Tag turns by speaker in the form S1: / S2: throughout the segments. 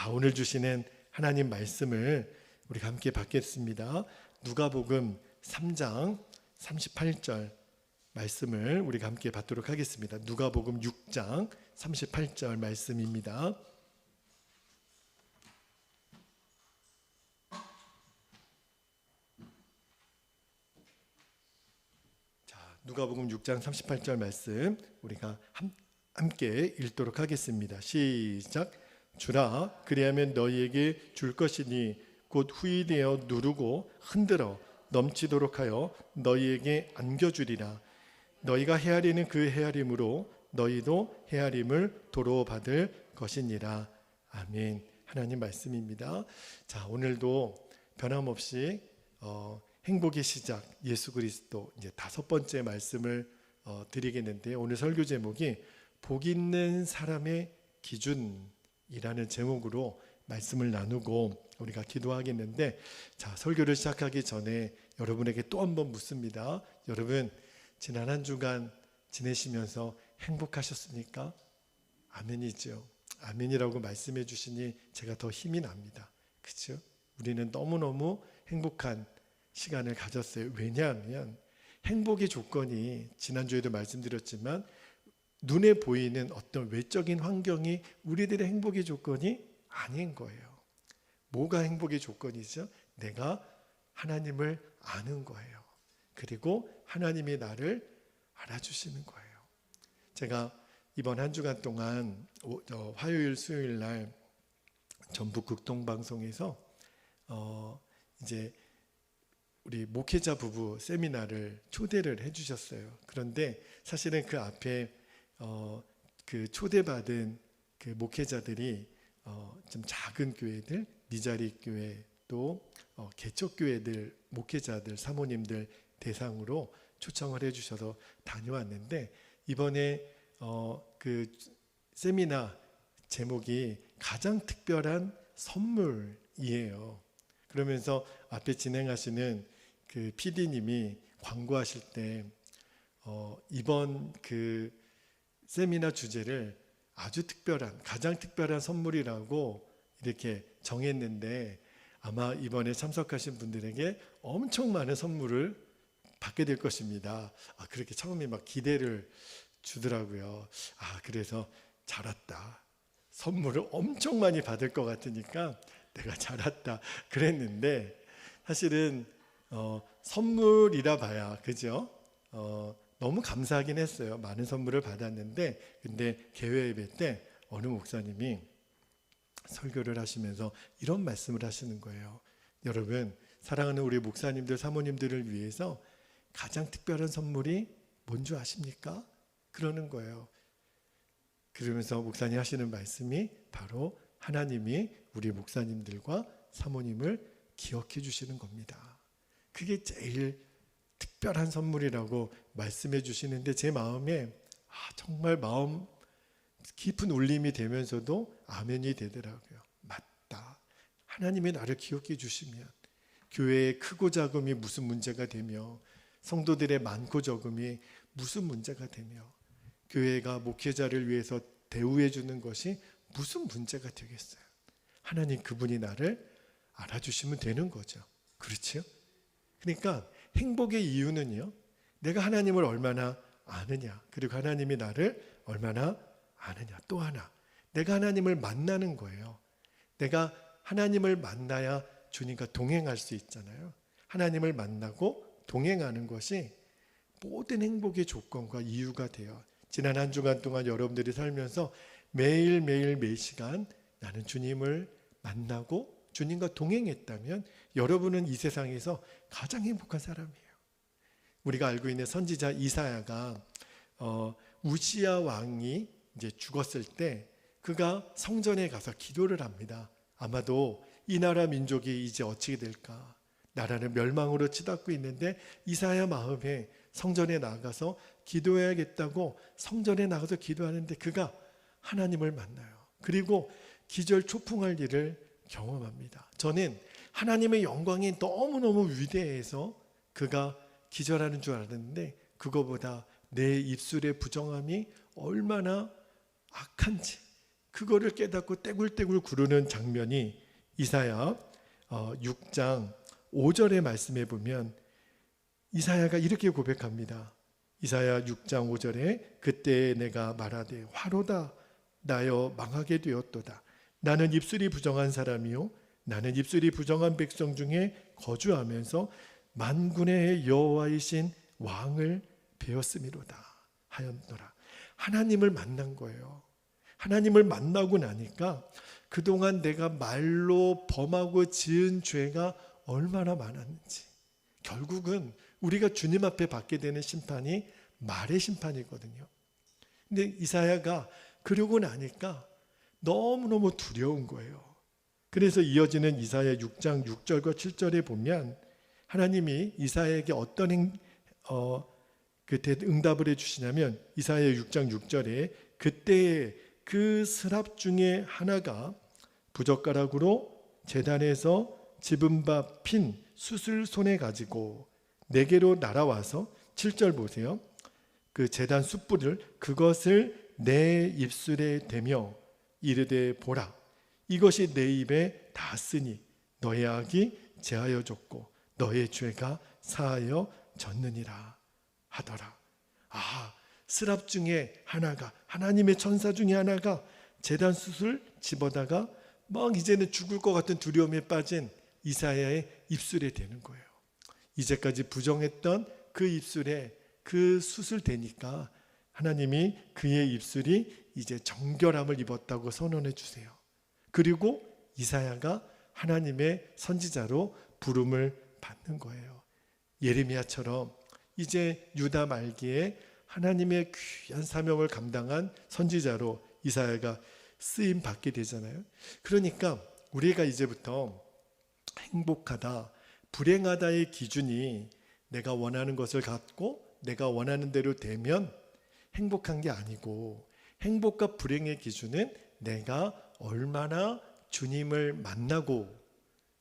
S1: 자, 오늘 주시는 하나님 말씀을 우리가 함께 받겠습니다. 누가복음 3장 38절 말씀을 우리가 함께 받도록 하겠습니다. 누가복음 6장 38절 말씀입니다. 자, 누가복음 6장 38절 말씀 우리가 함께 읽도록 하겠습니다. 시작. 주라, 그리하면 너희에게 줄 것이니 곧 후이되어 누르고 흔들어 넘치도록 하여 너희에게 안겨주리라. 너희가 헤아리는 그 헤아림으로 너희도 헤아림을 도로 받을 것이니라. 아멘. 하나님 말씀입니다. 자, 오늘도 변함없이 행복의 시작 예수 그리스도 이제 5번째 말씀을 드리겠는데, 오늘 설교 제목이 복 있는 사람의 기준이라는 제목으로 말씀을 나누고 우리가 기도하겠는데, 자, 설교를 시작하기 전에 여러분에게 또 한 번 묻습니다. 여러분, 지난 한 주간 지내시면서 행복하셨습니까? 아멘이죠. 아멘이라고 말씀해 주시니 제가 더 힘이 납니다. 그렇죠? 우리는 너무너무 행복한 시간을 가졌어요. 왜냐하면 행복의 조건이 지난주에도 말씀드렸지만 눈에 보이는 어떤 외적인 환경이 우리들의 행복의 조건이 아닌 거예요. 뭐가 행복의 조건이죠? 내가 하나님을 아는 거예요. 그리고 하나님이 나를 알아주시는 거예요. 제가 이번 한 주간 동안 화요일 수요일 날 전북 극동방송에서 이제 우리 목회자 부부 세미나를 초대를 해주셨어요. 그런데 사실은 그 앞에 그 초대받은 그 목회자들이 좀 작은 교회들, 미자리 교회, 또 개척교회들 목회자들, 사모님들 대상으로 초청을 해주셔서 다녀왔는데, 이번에 그 세미나 제목이 가장 특별한 선물이에요. 그러면서 앞에 진행하시는 그 PD님이 광고하실 때 이번 그 세미나 주제를 아주 특별한, 가장 특별한 선물이라고 이렇게 정했는데, 아마 이번에 참석하신 분들에게 엄청 많은 선물을 받게 될 것입니다. 그렇게 처음에 막 기대를 주더라고요. 그래서 잘 왔다. 선물을 엄청 많이 받을 것 같으니까 내가 잘 왔다 그랬는데, 사실은 선물이라 봐야, 그죠? 너무 감사하긴 했어요. 많은 선물을 받았는데, 근데 개회 예배 때 어느 목사님이 설교를 하시면서 이런 말씀을 하시는 거예요. 여러분, 사랑하는 우리 목사님들, 사모님들을 위해서 가장 특별한 선물이 뭔지 아십니까? 그러는 거예요. 그러면서 목사님 하시는 말씀이 바로 하나님이 우리 목사님들과 사모님을 기억해 주시는 겁니다. 그게 제일 특별한 선물이라고 말씀해 주시는데, 제 마음에 정말 마음 깊은 울림이 되면서도 아멘이 되더라고요. 맞다. 하나님이 나를 기억해 주시면 교회의 크고 작음이 무슨 문제가 되며, 성도들의 많고 적음이 무슨 문제가 되며, 교회가 목회자를 위해서 대우해 주는 것이 무슨 문제가 되겠어요. 하나님 그분이 나를 알아주시면 되는 거죠. 그렇죠? 그러니까 행복의 이유는요, 내가 하나님을 얼마나 아느냐, 그리고 하나님이 나를 얼마나 아느냐. 또 하나, 내가 하나님을 만나는 거예요. 내가 하나님을 만나야 주님과 동행할 수 있잖아요. 하나님을 만나고 동행하는 것이 모든 행복의 조건과 이유가 돼요. 지난 한 주간 동안 여러분들이 살면서 매일매일 매시간 나는 주님을 만나고 주님과 동행했다면 여러분은 이 세상에서 가장 행복한 사람이에요. 우리가 알고 있는 선지자 이사야가 우시야 왕이 이제 죽었을 때 그가 성전에 가서 기도를 합니다. 아마도 이 나라 민족이 이제 어찌게 될까? 나라는 멸망으로 치닫고 있는데 이사야 마음에 성전에 나가서 기도해야겠다고 성전에 나가서 기도하는데 그가 하나님을 만나요. 그리고 기절초풍할 일을 경험합니다. 저는 하나님의 영광이 너무너무 위대해서 그가 기절하는 줄 알았는데, 그거보다 내 입술의 부정함이 얼마나 악한지, 그거를 깨닫고 떼굴떼굴 구르는 장면이 이사야 6장 5절의 말씀에 보면 이사야가 이렇게 고백합니다. 이사야 6장 5절에 그때 내가 말하되 화로다 나여 망하게 되었도다. 나는 입술이 부정한 사람이요 나는 입술이 부정한 백성 중에 거주하면서 만군의 여호와이신 왕을 배웠음이로다 하였노라. 하나님을 만난 거예요. 하나님을 만나고 나니까 그동안 내가 말로 범하고 지은 죄가 얼마나 많았는지, 결국은 우리가 주님 앞에 받게 되는 심판이 말의 심판이거든요. 근데 이사야가 그러고 나니까 너무너무 두려운 거예요. 그래서 이어지는 이사야 6장 6절과 7절에 보면 하나님이 이사야에게 어떤 응답을 해주시냐면 이사야 6장 6절에 그때에 그 스랍 중에 하나가 부젓가락으로 제단에서 집은 바 핀 숯을 손에 가지고 내게로 날아와서 7절 보세요. 그 제단 숯불을 그것을 내 입술에 대며 이르되 보라 이것이 내 입에 닿았으니 너의 악이 제하여졌고 너의 죄가 사하여 졌느니라 하더라. 스랍 중에 하나가, 하나님의 천사 중에 하나가 제단 숯을 집어다가 막 이제는 죽을 것 같은 두려움에 빠진 이사야의 입술에 대는 거예요. 이제까지 부정했던 그 입술에 그 숯을 대니까 하나님이 그의 입술이 이제 정결함을 입었다고 선언해 주세요. 그리고 이사야가 하나님의 선지자로 부름을 받는 거예요. 예레미야처럼 이제 유다 말기에 하나님의 귀한 사명을 감당한 선지자로 이사야가 쓰임 받게 되잖아요. 그러니까 우리가 이제부터 행복하다, 불행하다의 기준이 내가 원하는 것을 갖고 내가 원하는 대로 되면 행복한 게 아니고, 행복과 불행의 기준은 내가 얼마나 주님을 만나고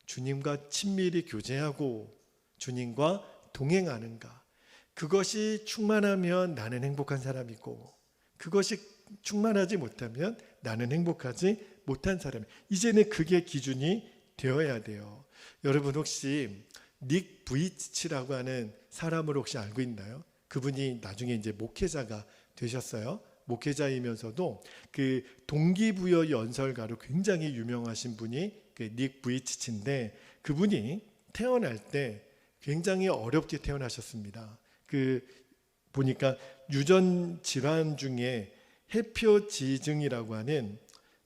S1: 주님과 친밀히 교제하고 주님과 동행하는가, 그것이 충만하면 나는 행복한 사람이고 그것이 충만하지 못하면 나는 행복하지 못한 사람. 이제는 그게 기준이 되어야 돼요. 여러분 혹시 닉 부이치치라고 하는 사람을 혹시 알고 있나요? 그분이 나중에 이제 목회자가 되셨어요. 목회자이면서도 그 동기부여 연설가로 굉장히 유명하신 분이 그 닉 부이치치인데, 그분이 태어날 때 굉장히 어렵게 태어나셨습니다. 그 보니까 유전 질환 중에 해표지증이라고 하는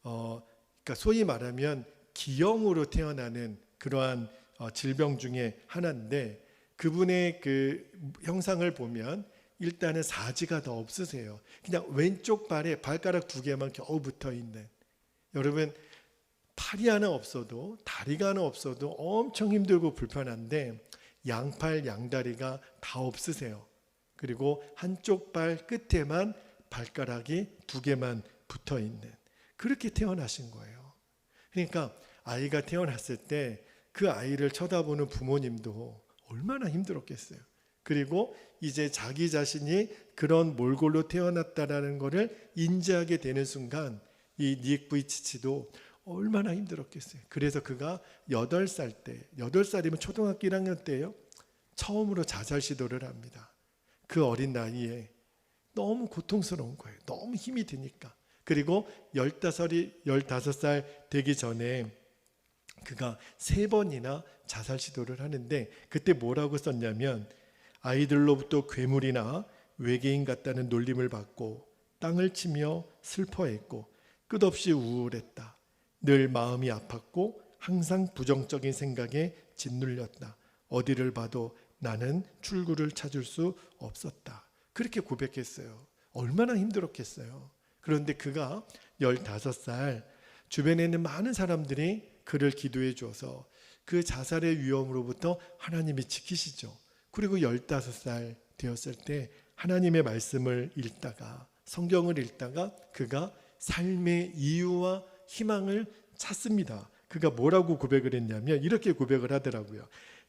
S1: 그러니까 소위 말하면 기형으로 태어나는 그러한 질병 중에 하나인데, 그분의 그 형상을 보면 일단은 사지가 더 없으세요. 그냥 왼쪽 발에 발가락 2개만 겨우 붙어 있는. 여러분 팔이 하나 없어도 다리가 하나 없어도 엄청 힘들고 불편한데 양팔 양다리가 다 없으세요. 그리고 한쪽 발 끝에만 발가락이 2개만 붙어 있는, 그렇게 태어나신 거예요. 그러니까 아이가 태어났을 때 그 아이를 쳐다보는 부모님도 얼마나 힘들었겠어요. 그리고 이제 자기 자신이 그런 몰골로 태어났다라는 것을 인지하게 되는 순간 이 닉 부이치치도 얼마나 힘들었겠어요. 그래서 그가 8살 때, 8살이면 초등학교 1학년 때예요. 처음으로 자살 시도를 합니다. 그 어린 나이에 너무 고통스러운 거예요. 너무 힘이 드니까. 그리고 15살 되기 전에 그가 3번이나 자살 시도를 하는데, 그때 뭐라고 썼냐면 아이들로부터 괴물이나 외계인 같다는 놀림을 받고 땅을 치며 슬퍼했고 끝없이 우울했다. 늘 마음이 아팠고 항상 부정적인 생각에 짓눌렸다. 어디를 봐도 나는 출구를 찾을 수 없었다. 그렇게 고백했어요. 얼마나 힘들었겠어요. 그런데 그가 15살, 주변에 있는 많은 사람들이 그를 기도해 줘서 그 자살의 위험으로부터 하나님이 지키시죠. 그리고 15살 되었을 때 하나님의 말씀을 읽다가, 성경을 읽다가 그가 삶의 이유와 희망을 찾습니다. 그가 뭐라고 고백을 했냐면 이렇게 고백을 하더라고요.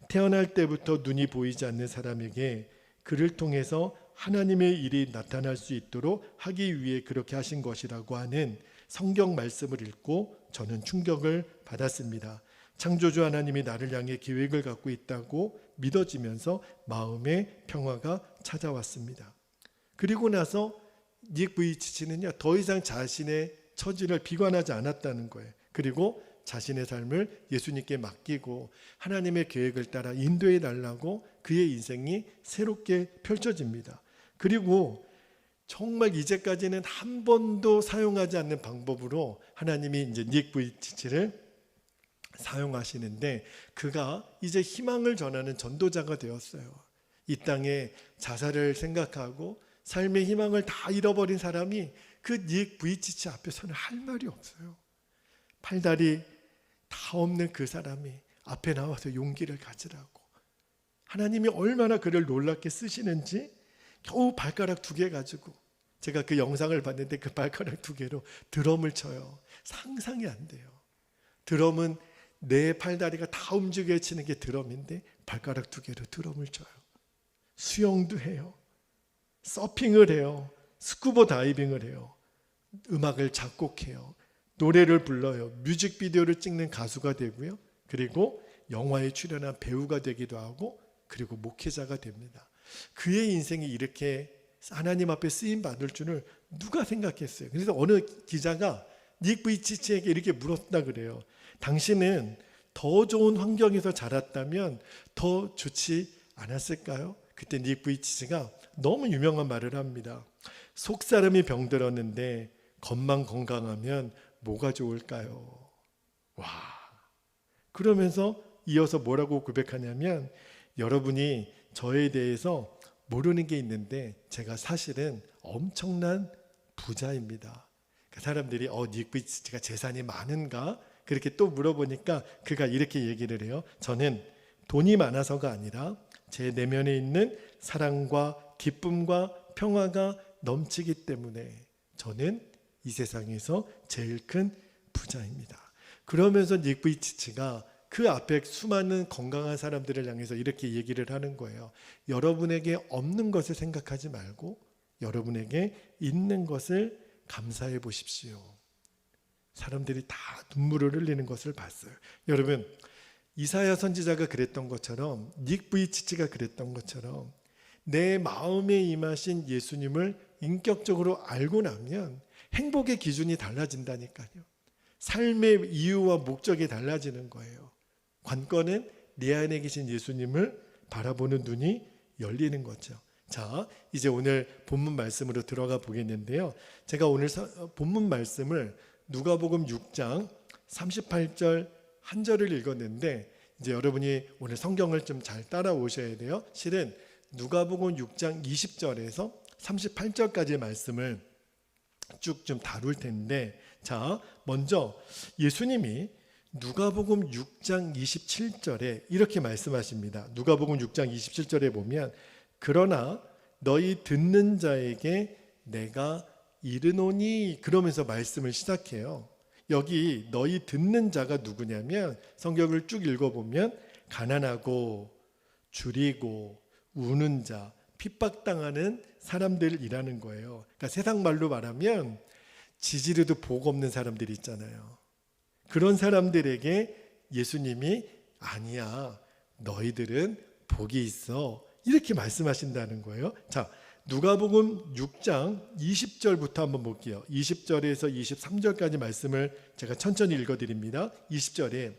S1: 태어날 때부터 눈이 보이지 않는 사람에게 그를 통해서 하나님의 일이 나타날 수 있도록 하기 위해 그렇게 하신 것이라고 하는 성경 말씀을 읽고 저는 충격을 받았습니다. 창조주 하나님이 나를 향해 계획을 갖고 있다고 믿어지면서 마음의 평화가 찾아왔습니다. 그리고 나서 닉 부이치치는요, 더 이상 자신의 처지를 비관하지 않았다는 거예요. 그리고 자신의 삶을 예수님께 맡기고 하나님의 계획을 따라 인도해 달라고 그의 인생이 새롭게 펼쳐집니다. 그리고 정말 이제까지는 한 번도 사용하지 않는 방법으로 하나님이 이제 닉 부이치치를 사용하시는데, 그가 이제 희망을 전하는 전도자가 되었어요. 이 땅에 자살을 생각하고 삶의 희망을 다 잃어버린 사람이 그 닉 부이치치 앞에서는 할 말이 없어요. 팔다리 다 없는 그 사람이 앞에 나와서 용기를 가지라고, 하나님이 얼마나 그를 놀랍게 쓰시는지 겨우 발가락 2개 가지고, 제가 그 영상을 봤는데 그 발가락 2개로 드럼을 쳐요. 상상이 안 돼요. 드럼은 내 팔다리가 다 움직여 치는 게 드럼인데 발가락 2개로 드럼을 쳐요. 수영도 해요. 서핑을 해요. 스쿠버 다이빙을 해요. 음악을 작곡해요. 노래를 불러요. 뮤직비디오를 찍는 가수가 되고요. 그리고 영화에 출연한 배우가 되기도 하고, 그리고 목회자가 됩니다. 그의 인생이 이렇게 하나님 앞에 쓰임 받을 줄을 누가 생각했어요? 그래서 어느 기자가 닉 부이치치에게 이렇게 물었다 그래요. 당신은 더 좋은 환경에서 자랐다면 더 좋지 않았을까요? 그때 닉 부이치치가 너무 유명한 말을 합니다. 속사람이 병들었는데 겉만 건강하면 뭐가 좋을까요? 와. 그러면서 이어서 뭐라고 고백하냐면, 여러분이 저에 대해서 모르는 게 있는데 제가 사실은 엄청난 부자입니다. 사람들이 닉 부이치치가 재산이 많은가? 그렇게 또 물어보니까 그가 이렇게 얘기를 해요. 저는 돈이 많아서가 아니라 제 내면에 있는 사랑과 기쁨과 평화가 넘치기 때문에 저는 이 세상에서 제일 큰 부자입니다. 그러면서 닉 부이치치가 그 앞에 수많은 건강한 사람들을 향해서 이렇게 얘기를 하는 거예요. 여러분에게 없는 것을 생각하지 말고 여러분에게 있는 것을 감사해 보십시오. 사람들이 다 눈물을 흘리는 것을 봤어요. 여러분, 이사야 선지자가 그랬던 것처럼, 닉 부이치치가 그랬던 것처럼 내 마음에 임하신 예수님을 인격적으로 알고 나면 행복의 기준이 달라진다니까요. 삶의 이유와 목적이 달라지는 거예요. 관건은 내 안에 계신 예수님을 바라보는 눈이 열리는 거죠. 자, 이제 오늘 본문 말씀으로 들어가 보겠는데요. 제가 오늘 본문 말씀을 누가복음 6장 38절 한 절을 읽었는데, 이제 여러분이 오늘 성경을 좀 잘 따라오셔야 돼요. 실은 누가복음 6장 20절에서 38절까지의 말씀을 쭉 좀 다룰 텐데, 자, 먼저 예수님이 누가복음 6장 27절에 이렇게 말씀하십니다. 누가복음 6장 27절에 보면, 그러나 너희 듣는 자에게 내가 이르노니, 그러면서 말씀을 시작해요. 여기 너희 듣는 자가 누구냐면, 성경을 쭉 읽어보면 가난하고 줄이고 우는 자, 핍박당하는 사람들이라는 거예요. 그러니까 세상 말로 말하면 지지리도 복 없는 사람들이 있잖아요. 그런 사람들에게 예수님이 아니야, 너희들은 복이 있어, 이렇게 말씀하신다는 거예요. 자, 누가복음 6장 20절부터 한번 볼게요. 20절에서 23절까지 말씀을 제가 천천히 읽어드립니다. 20절에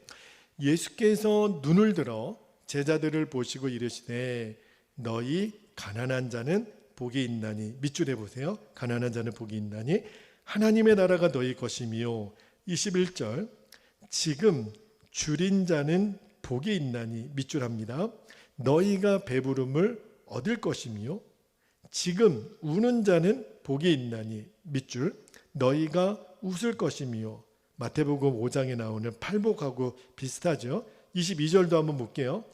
S1: 예수께서 눈을 들어 제자들을 보시고 이르시되 너희 가난한 자는 복이 있나니, 밑줄에 보세요. 가난한 자는 복이 있나니 하나님의 나라가 너희 것이며, 21절 지금 줄인 자는 복이 있나니, 밑줄합니다. 너희가 배부름을 얻을 것이며, 지금 우는 자는 복이 있나니, 밑줄 너희가 웃을 것이며. 마태복음 5장에 나오는 팔복하고 비슷하죠. 22절도 한번 볼게요.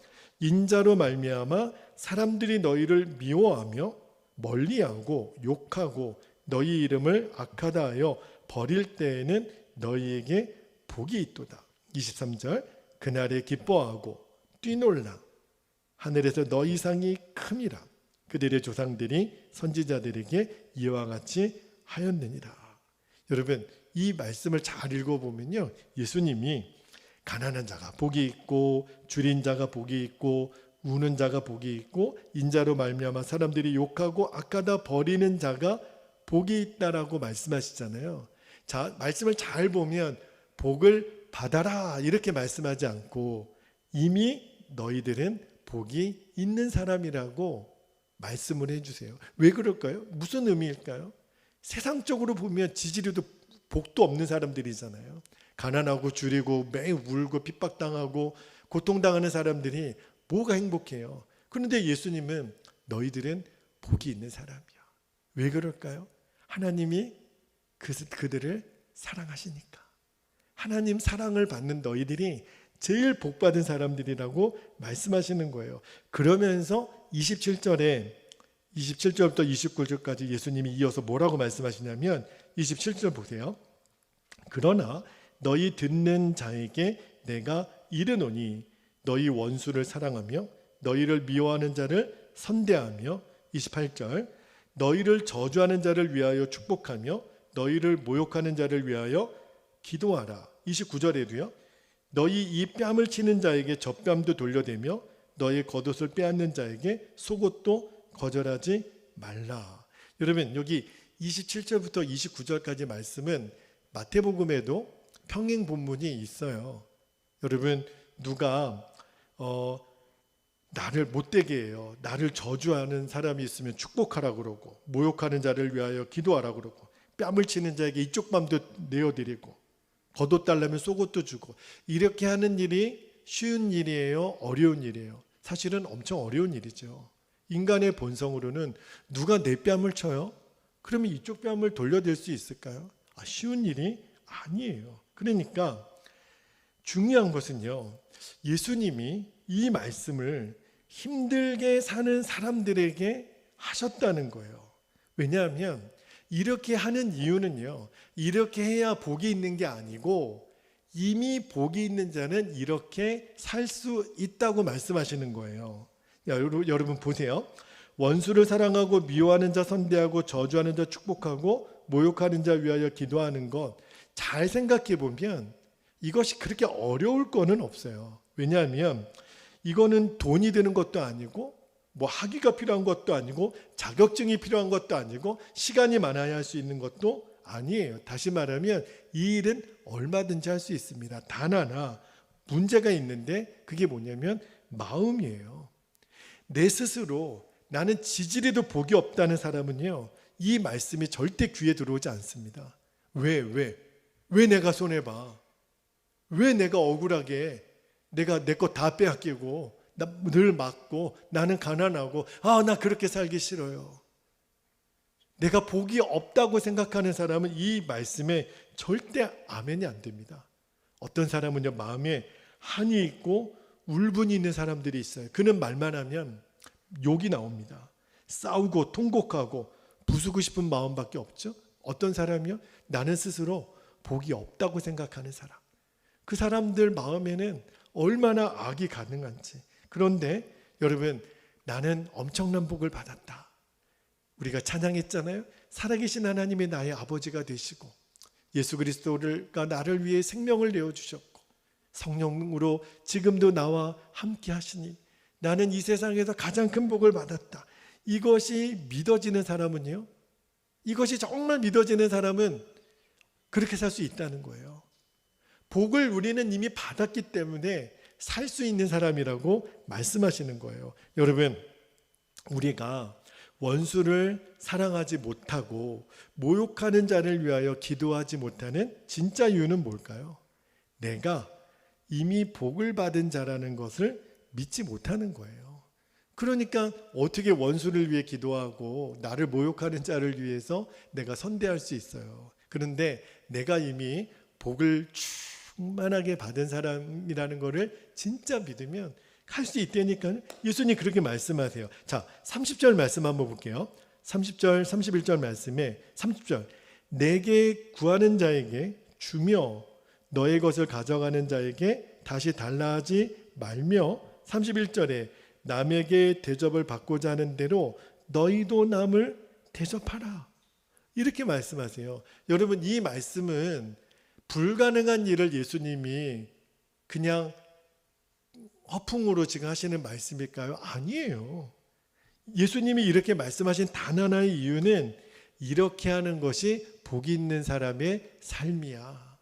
S1: 인자로 말미암아 사람들이 너희를 미워하며 멀리하고 욕하고 너희 이름을 악하다 하여 버릴 때에는 너희에게 복이 있도다. 23절 그날에 기뻐하고 뛰놀라, 하늘에서 너희 상이 큼이라. 그들의 조상들이 선지자들에게 이와 같이 하였느니라. 여러분, 이 말씀을 잘 읽어보면요, 예수님이 가난한 자가 복이 있고 줄인 자가 복이 있고 우는 자가 복이 있고 인자로 말미암아 사람들이 욕하고 악하다 버리는 자가 복이 있다라고 말씀하시잖아요. 자, 말씀을 잘 보면 복을 받아라 이렇게 말씀하지 않고 이미 너희들은 복이 있는 사람이라고 말씀을 해주세요. 왜 그럴까요? 무슨 의미일까요? 세상적으로 보면 지지리도 복도 없는 사람들이잖아요. 가난하고 줄이고 매일 울고 핍박당하고 고통당하는 사람들이 뭐가 행복해요? 그런데 예수님은 너희들은 복이 있는 사람이야. 왜 그럴까요? 하나님이 그들을 사랑하시니까. 하나님 사랑을 받는 너희들이 제일 복받은 사람들이라고 말씀하시는 거예요. 그러면서 27절부터 29절까지 예수님이 이어서 뭐라고 말씀하시냐면 27절 보세요. 그러나 너희 듣는 자에게 내가 이르노니 너희 원수를 사랑하며 너희를 미워하는 자를 선대하며 28절 너희를 저주하는 자를 위하여 축복하며 너희를 모욕하는 자를 위하여 기도하라. 29절에도요. 너희 이 뺨을 치는 자에게 젖뺨도 돌려대며 너희 겉옷을 빼앗는 자에게 속옷도 거절하지 말라. 여러분 여기 27절부터 29절까지 말씀은 마태복음에도 평행 본문이 있어요. 여러분 누가 나를 못되게 해요. 나를 저주하는 사람이 있으면 축복하라 그러고 모욕하는 자를 위하여 기도하라 그러고 뺨을 치는 자에게 이쪽 뺨도 내어드리고 겉옷 달라면 속옷도 주고 이렇게 하는 일이 쉬운 일이에요? 어려운 일이에요? 사실은 엄청 어려운 일이죠. 인간의 본성으로는 누가 내 뺨을 쳐요? 그러면 이쪽 뺨을 돌려댈 수 있을까요? 쉬운 일이 아니에요. 그러니까 중요한 것은요, 예수님이 이 말씀을 힘들게 사는 사람들에게 하셨다는 거예요. 왜냐하면 이렇게 하는 이유는요, 이렇게 해야 복이 있는 게 아니고 이미 복이 있는 자는 이렇게 살 수 있다고 말씀하시는 거예요. 여러분 보세요. 원수를 사랑하고 미워하는 자 선대하고 저주하는 자 축복하고 모욕하는 자 위하여 기도하는 것, 잘 생각해 보면 이것이 그렇게 어려울 거는 없어요. 왜냐하면 이거는 돈이 드는 것도 아니고 뭐 학위가 필요한 것도 아니고 자격증이 필요한 것도 아니고 시간이 많아야 할 수 있는 것도 아니에요. 다시 말하면 이 일은 얼마든지 할 수 있습니다. 단 하나 문제가 있는데 그게 뭐냐면 마음이에요. 내 스스로 나는 지지리도 복이 없다는 사람은요, 이 말씀이 절대 귀에 들어오지 않습니다. 왜 내가 손해봐? 왜 내가 억울하게 내가 내 거 다 빼앗기고 늘 맞고 나는 가난하고 나 그렇게 살기 싫어요. 내가 복이 없다고 생각하는 사람은 이 말씀에 절대 아멘이 안 됩니다. 어떤 사람은요, 마음에 한이 있고 울분이 있는 사람들이 있어요. 그는 말만 하면 욕이 나옵니다. 싸우고 통곡하고 부수고 싶은 마음밖에 없죠. 어떤 사람이요? 나는 스스로 복이 없다고 생각하는 사람. 그 사람들 마음에는 얼마나 악이 가능한지. 그런데 여러분, 나는 엄청난 복을 받았다. 우리가 찬양했잖아요. 살아계신 하나님이 나의 아버지가 되시고 예수 그리스도가 나를 위해 생명을 내어주셨고 성령으로 지금도 나와 함께 하시니 나는 이 세상에서 가장 큰 복을 받았다. 이것이 믿어지는 사람은요, 이것이 정말 믿어지는 사람은 그렇게 살 수 있다는 거예요. 복을 우리는 이미 받았기 때문에 살 수 있는 사람이라고 말씀하시는 거예요. 여러분, 우리가 원수를 사랑하지 못하고 모욕하는 자를 위하여 기도하지 못하는 진짜 이유는 뭘까요? 내가 이미 복을 받은 자라는 것을 믿지 못하는 거예요. 그러니까 어떻게 원수를 위해 기도하고 나를 모욕하는 자를 위해서 내가 선대할 수 있어요. 그런데 내가 이미 복을 충만하게 받은 사람이라는 것을 진짜 믿으면 할 수 있다니까요. 예수님 그렇게 말씀하세요. 자, 30절 말씀 한번 볼게요. 30절, 31절 말씀에 30절 내게 구하는 자에게 주며 너의 것을 가져가는 자에게 다시 달라 하지 말며 31절에 남에게 대접을 받고자 하는 대로 너희도 남을 대접하라. 이렇게 말씀하세요. 여러분, 이 말씀은 불가능한 일을 예수님이 그냥 허풍으로 지금 하시는 말씀일까요? 아니에요. 예수님이 이렇게 말씀하신 단 하나의 이유는 이렇게 하는 것이 복 있는 사람의 삶이야.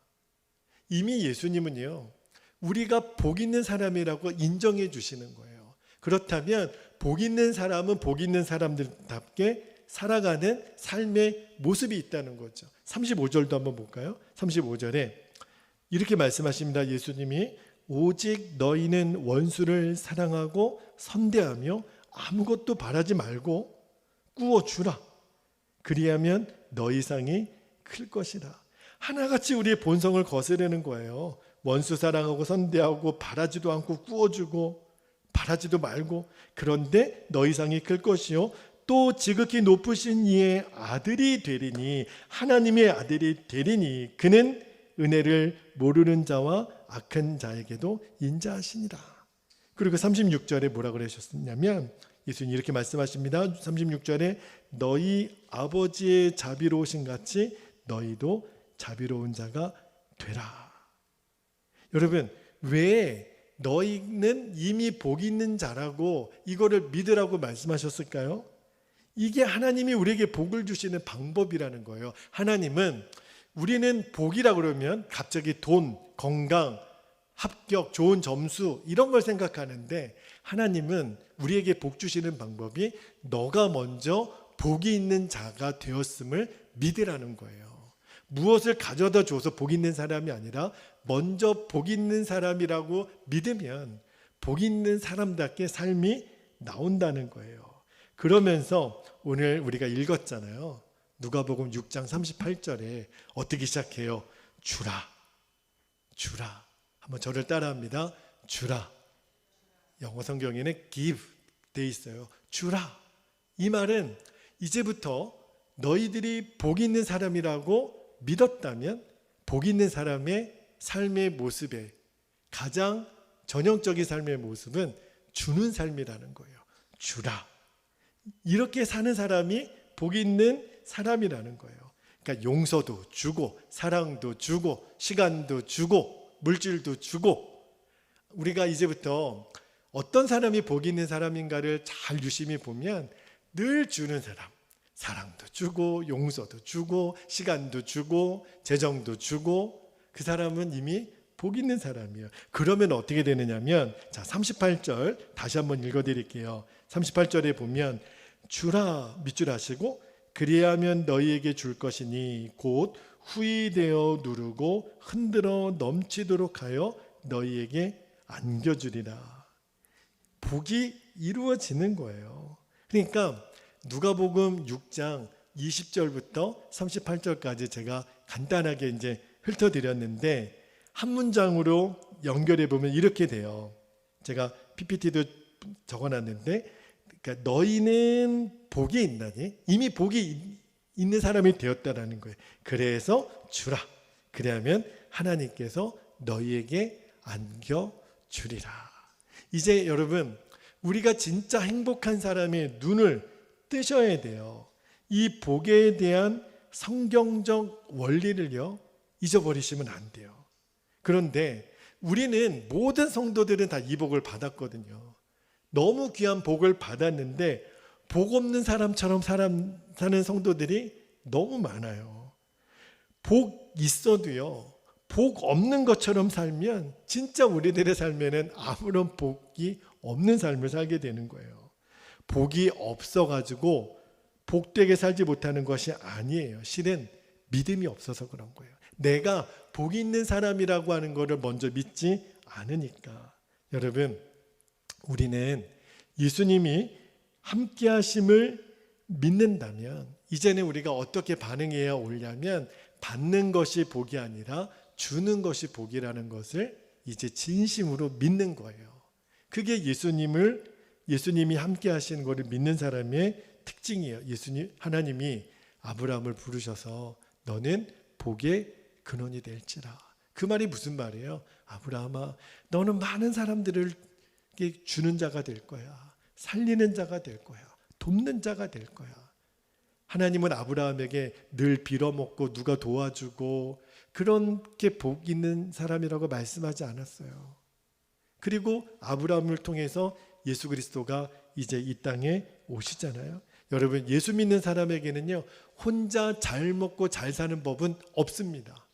S1: 이미 예수님은요, 우리가 복 있는 사람이라고 인정해 주시는 거예요. 그렇다면 복 있는 사람은 복 있는 사람들답게 살아가는 삶의 모습이 있다는 거죠. 35절도 한번 볼까요? 35절에 이렇게 말씀하십니다. 예수님이 오직 너희는 원수를 사랑하고 선대하며 아무것도 바라지 말고 꾸어주라. 그리하면 너희 상이 클 것이라. 하나같이 우리의 본성을 거스르는 거예요. 원수 사랑하고 선대하고 바라지도 않고 꾸어주고 바라지도 말고, 그런데 너희 상이 클 것이요 또 지극히 높으신 이의 아들이 되리니, 하나님의 아들이 되리니 그는 은혜를 모르는 자와 악한 자에게도 인자하시니라. 그리고 36절에 뭐라 그러셨냐면 예수님 이렇게 말씀하십니다. 36절에 너희 아버지의 자비로우신 같이 너희도 자비로운 자가 되라. 여러분, 왜 너희는 이미 복 있는 자라고 이거를 믿으라고 말씀하셨을까요? 이게 하나님이 우리에게 복을 주시는 방법이라는 거예요. 하나님은, 우리는 복이라 그러면 갑자기 돈, 건강, 합격, 좋은 점수 이런 걸 생각하는데, 하나님은 우리에게 복 주시는 방법이 너가 먼저 복이 있는 자가 되었음을 믿으라는 거예요. 무엇을 가져다 줘서 복 있는 사람이 아니라 먼저 복 있는 사람이라고 믿으면 복 있는 사람답게 삶이 나온다는 거예요. 그러면서 오늘 우리가 읽었잖아요. 누가복음 6장 38절에 어떻게 시작해요? 주라, 주라. 한번 저를 따라합니다. 주라. 영어 성경에는 give 돼 있어요. 주라. 이 말은 이제부터 너희들이 복 있는 사람이라고 믿었다면 복 있는 사람의 삶의 모습에 가장 전형적인 삶의 모습은 주는 삶이라는 거예요. 주라. 이렇게 사는 사람이 복 있는 사람이라는 거예요. 그러니까 용서도 주고 사랑도 주고 시간도 주고 물질도 주고, 우리가 이제부터 어떤 사람이 복 있는 사람인가를 잘 유심히 보면 늘 주는 사람, 사랑도 주고 용서도 주고 시간도 주고 재정도 주고, 그 사람은 이미 복 있는 사람이에요. 그러면 어떻게 되느냐면, 자 38절 다시 한번 읽어드릴게요. 38절에 보면 주라 밑줄 하시고 그리하면 너희에게 줄 것이니 곧 후이되어 누르고 흔들어 넘치도록 하여 너희에게 안겨주리라. 복이 이루어지는 거예요. 그러니까 누가복음 6장 20절부터 38절까지 제가 간단하게 이제 훑어드렸는데, 한 문장으로 연결해 보면 이렇게 돼요. 제가 PPT도 적어놨는데, 그러니까 너희는 복이 있나니, 이미 복이 있는 사람이 되었다라는 거예요. 그래서 주라. 그래야면 하나님께서 너희에게 안겨주리라. 이제 여러분, 우리가 진짜 행복한 사람의 눈을 뜨셔야 돼요. 이 복에 대한 성경적 원리를요 잊어버리시면 안 돼요. 그런데 우리는, 모든 성도들은 다 이 복을 받았거든요. 너무 귀한 복을 받았는데 복 없는 사람처럼 사는 성도들이 너무 많아요. 복 있어도요, 복 없는 것처럼 살면 진짜 우리들의 삶에는 아무런 복이 없는 삶을 살게 되는 거예요. 복이 없어가지고 복되게 살지 못하는 것이 아니에요. 실은 믿음이 없어서 그런 거예요. 내가 복 있는 사람이라고 하는 것을 먼저 믿지 않으니까. 여러분, 우리는 예수님이 함께 하심을 믿는다면 이제는 우리가 어떻게 반응해야 옳냐면, 받는 것이 복이 아니라 주는 것이 복이라는 것을 이제 진심으로 믿는 거예요. 그게 예수님이 함께 하시는 것을 믿는 사람의 특징이에요. 하나님이 아브라함을 부르셔서 너는 복의 근원이 될지라. 그 말이 무슨 말이에요? 아브라함아, 너는 많은 사람들을 주는 자가 될 거야. 살리는 자가 될 거야. 돕는 자가 될 거야. 하나님은 아브라함에게 늘 빌어먹고 누가 도와주고 그렇게 복 있는 사람이라고 말씀하지 않았어요. 그리고 아브라함을 통해서 예수 그리스도가 이제 이 땅에 오시잖아요. 여러분, 예수 믿는 사람에게는요, 혼자 잘 먹고 잘 사는 법은 없습니다.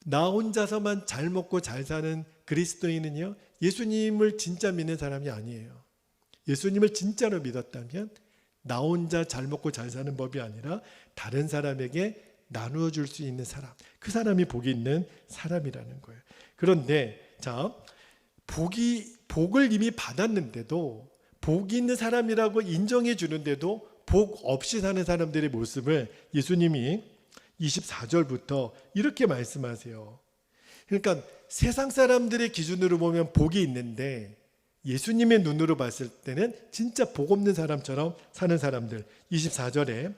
S1: 나 혼자서만 잘 먹고 잘 사는 그리스도인은요, 예수님을 진짜 믿는 사람이 아니에요. 예수님을 진짜로 믿었다면 나 혼자 잘 먹고 잘 사는 법이 아니라 다른 사람에게 나누어 줄 수 있는 사람, 그 사람이 복이 있는 사람이라는 거예요. 그런데 자, 복을 이미 받았는데도, 복이 있는 사람이라고 인정해 주는데도 복 없이 사는 사람들의 모습을 예수님이 24절부터 이렇게 말씀하세요. 그러니까 세상 사람들의 기준으로 보면 복이 있는데 예수님의 눈으로 봤을 때는 진짜 복 없는 사람처럼 사는 사람들. 24절에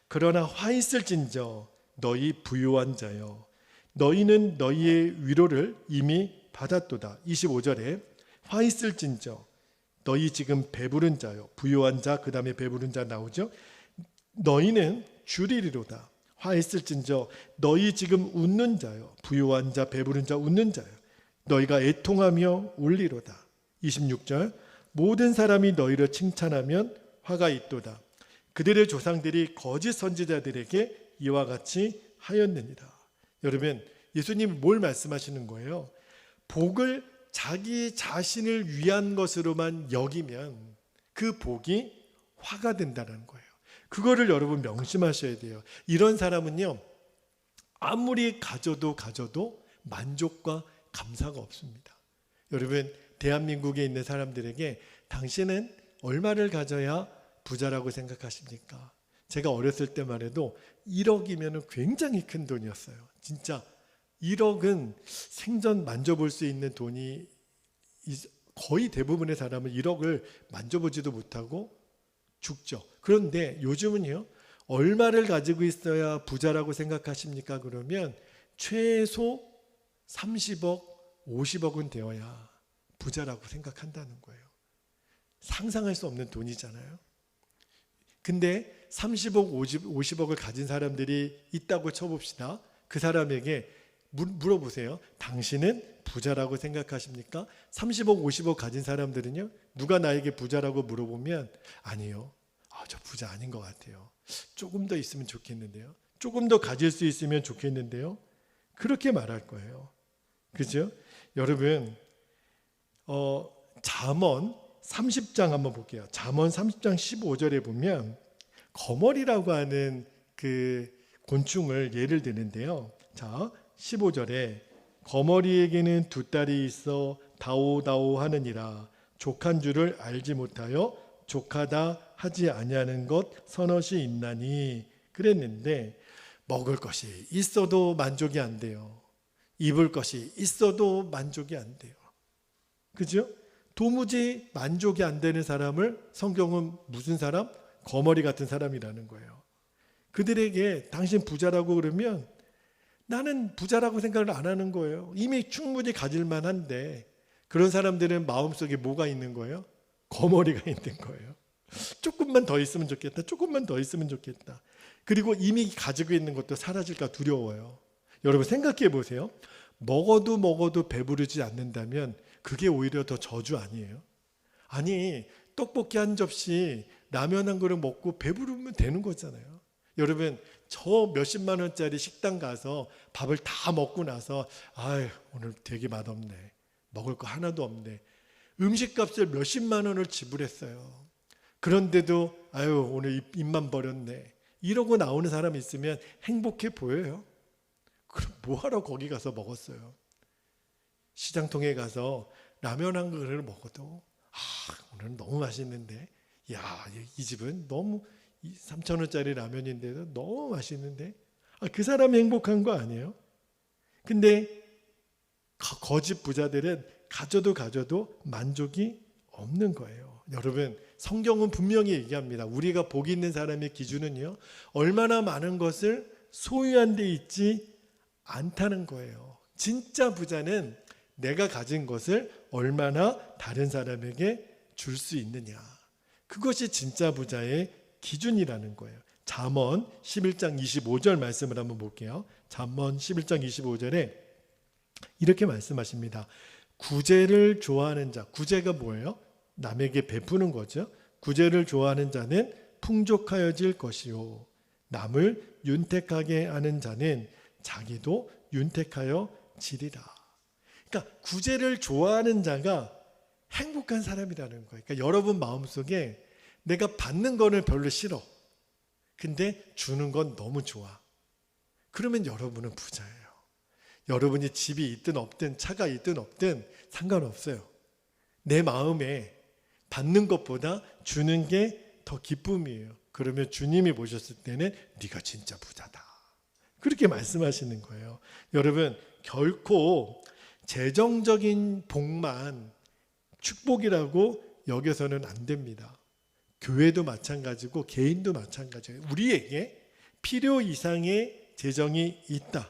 S1: 그러나 화 있을진저 너희 부유한 자여 너희는 너희의 위로를 이미 받았도다. 25절에 화 있을진저 너희 지금 배부른 자요. 부유한 자, 그 다음에 배부른 자 나오죠. 너희는 줄이리로다. 화 있을진저 너희 지금 웃는 자요. 부유한 자, 배부른 자, 웃는 자요. 너희가 애통하며 울리로다. 26절 모든 사람이 너희를 칭찬하면 화가 있도다. 그들의 조상들이 거짓 선지자들에게 이와 같이 하였느니라. 여러분, 예수님이 뭘 말씀하시는 거예요? 복을 자기 자신을 위한 것으로만 여기면 그 복이 화가 된다는 거예요. 그거를 여러분 명심하셔야 돼요. 이런 사람은요, 아무리 가져도 만족과 감사가 없습니다. 여러분, 대한민국에 있는 사람들에게 당신은 얼마를 가져야 부자라고 생각하십니까? 제가 어렸을 때만 해도 1억이면 굉장히 큰 돈이었어요. 진짜 1억은 생전 만져볼 수 있는 돈이, 거의 대부분의 사람은 1억을 만져보지도 못하고 죽죠. 그런데 요즘은요, 얼마를 가지고 있어야 부자라고 생각하십니까? 그러면 최소 30억, 50억은 되어야 부자라고 생각한다는 거예요. 상상할 수 없는 돈이잖아요. 근데 30억, 50억을 가진 사람들이 있다고 쳐봅시다. 그 사람에게 물어보세요. 당신은 부자라고 생각하십니까? 30억, 50억 가진 사람들은요, 누가 나에게 부자라고 물어보면 아니요. 저 부자 아닌 것 같아요. 조금 더 있으면 좋겠는데요. 조금 더 가질 수 있으면 좋겠는데요. 그렇게 말할 거예요. 그죠? 여러분, 잠언 30장 한번 볼게요. 잠언 30장 15절에 보면 거머리라고 하는 그 곤충을 예를 드는데요. 자, 15절에 거머리에게는 두 딸이 있어 다오다오 하느니라. 족한 줄을 알지 못하여 족하다 하지 아니하는 것 서너시 있나니. 그랬는데 먹을 것이 있어도 만족이 안 돼요. 입을 것이 있어도 만족이 안 돼요. 그죠? 도무지 만족이 안 되는 사람을 성경은 무슨 사람? 거머리 같은 사람이라는 거예요. 그들에게 당신 부자라고 그러면 나는 부자라고 생각을 안 하는 거예요. 이미 충분히 가질 만한데, 그런 사람들은 마음속에 뭐가 있는 거예요? 거머리가 있는 거예요. 조금만 더 있으면 좋겠다. 조금만 더 있으면 좋겠다. 그리고 이미 가지고 있는 것도 사라질까 두려워요. 여러분 생각해 보세요. 먹어도 배부르지 않는다면 그게 오히려 더 저주 아니에요? 아니, 떡볶이 한 접시, 라면 한 그릇 먹고 배부르면 되는 거잖아요. 여러분, 저 몇십만 원짜리 식당 가서 밥을 다 먹고 나서 아유, 오늘 되게 맛없네. 먹을 거 하나도 없네. 음식값을 몇십만 원을 지불했어요. 그런데도 아유, 오늘 입만 버렸네. 이러고 나오는 사람이 있으면 행복해 보여요? 그럼 뭐하러 거기 가서 먹었어요? 시장통에 가서 라면 한 그릇을 먹어도 오늘은 너무 맛있는데, 야, 이 집은 너무 3,000원짜리 라면인데도 너무 맛있는데, 그 사람이 행복한 거 아니에요? 근데 거짓 부자들은 가져도 만족이 없는 거예요. 여러분, 성경은 분명히 얘기합니다. 우리가 복 있는 사람의 기준은요, 얼마나 많은 것을 소유한 데 있지 않다는 거예요. 진짜 부자는 내가 가진 것을 얼마나 다른 사람에게 줄 수 있느냐. 그것이 진짜 부자의 기준이라는 거예요. 잠언 11장 25절 말씀을 한번 볼게요. 잠언 11장 25절에 이렇게 말씀하십니다. 구제를 좋아하는 자, 구제가 뭐예요? 남에게 베푸는 거죠. 구제를 좋아하는 자는 풍족하여질 것이요, 남을 윤택하게 하는 자는 자기도 윤택하여 지리라. 그러니까 구제를 좋아하는 자가 행복한 사람이라는 거예요. 그러니까 여러분 마음속에 내가 받는 거는 별로 싫어, 근데 주는 건 너무 좋아. 그러면 여러분은 부자예요. 여러분이 집이 있든 없든 차가 있든 없든 상관없어요. 내 마음에 받는 것보다 주는 게 더 기쁨이에요. 그러면 주님이 보셨을 때는 네가 진짜 부자다, 그렇게 말씀하시는 거예요. 여러분, 결코 재정적인 복만 축복이라고 여겨서는 안 됩니다. 교회도 마찬가지고 개인도 마찬가지예요. 우리에게 필요 이상의 재정이 있다